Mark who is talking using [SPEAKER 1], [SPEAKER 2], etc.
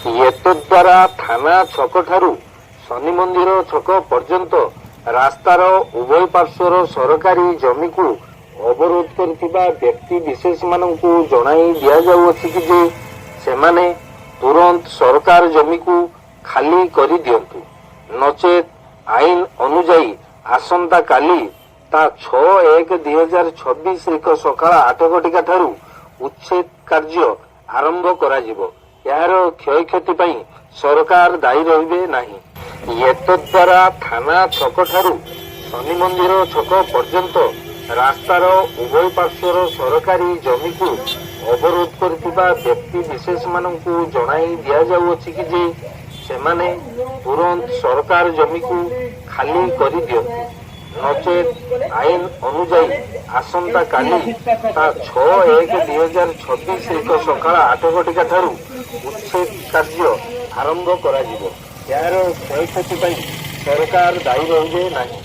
[SPEAKER 1] ଏତଦ୍ୱାରା ଥାନା ଛକଠାରୁ ଶନି ମନ୍ଦିର ଛକ ପର୍ଯ୍ୟନ୍ତ ରାସ୍ତାର ଉଭୟ ପାର୍ଶ୍ୱର ସରକାରୀ ଜମିକୁ ଅବରୋଧ କରିଥିବା ବ୍ୟକ୍ତି ବିଶେଷମାନଙ୍କୁ ଜଣାଇ ଦିଆଯାଉଅଛି କି ଯେ ସେମାନେ ତୁରନ୍ତ ସରକାର ଜମିକୁ ଖାଲି କରିଦିଅନ୍ତୁ, ନଚେତ୍ ଆଇନ ଅନୁଯାୟୀ ଆସନ୍ତାକାଲି ତା 6/1/2026 ସକାଳ 8 ଘଟିକା ଠାରୁ ଉଚ୍ଛେଦ କାର୍ଯ୍ୟ ଆରମ୍ଭ କରାଯିବ। ଏହାର କ୍ଷୟକ୍ଷତି ପାଇଁ ସରକାର ଦାୟୀ ରହିବେ ନାହିଁ। ଏତଦ୍ୱାରା ଥାନା ଛକଠାରୁ ଶନି ମନ୍ଦିର ଛକ ପର୍ଯ୍ୟନ୍ତ ରାସ୍ତାର ଉଭୟ ପାର୍ଶ୍ୱର ସରକାରୀ ଜମିକୁ ଅବରୋଧ କରିଥିବା ବ୍ୟକ୍ତି ବିଶେଷମାନଙ୍କୁ ଜଣାଇ ଦିଆଯାଉଅଛି କି ଯେ ସେମାନେ ତୁରନ୍ତ ସରକାର ଜମିକୁ ଖାଲି କରିଦିଅନ୍ତୁ, ନଚେତ୍ ଆଇନ ଅନୁଯାୟୀ ଆସନ୍ତାକାଲି ତା 6/1/2026 ସକାଳ 8 ଘଟିକା ଠାରୁ ଉଚ୍ଛେଦ କାର୍ଯ୍ୟ ଆରମ୍ଭ କରାଯିବ। ଏହାର କ୍ଷୟକ୍ଷତି ପାଇଁ ସରକାର ଦାୟୀ ରହିବେ ନାହିଁ।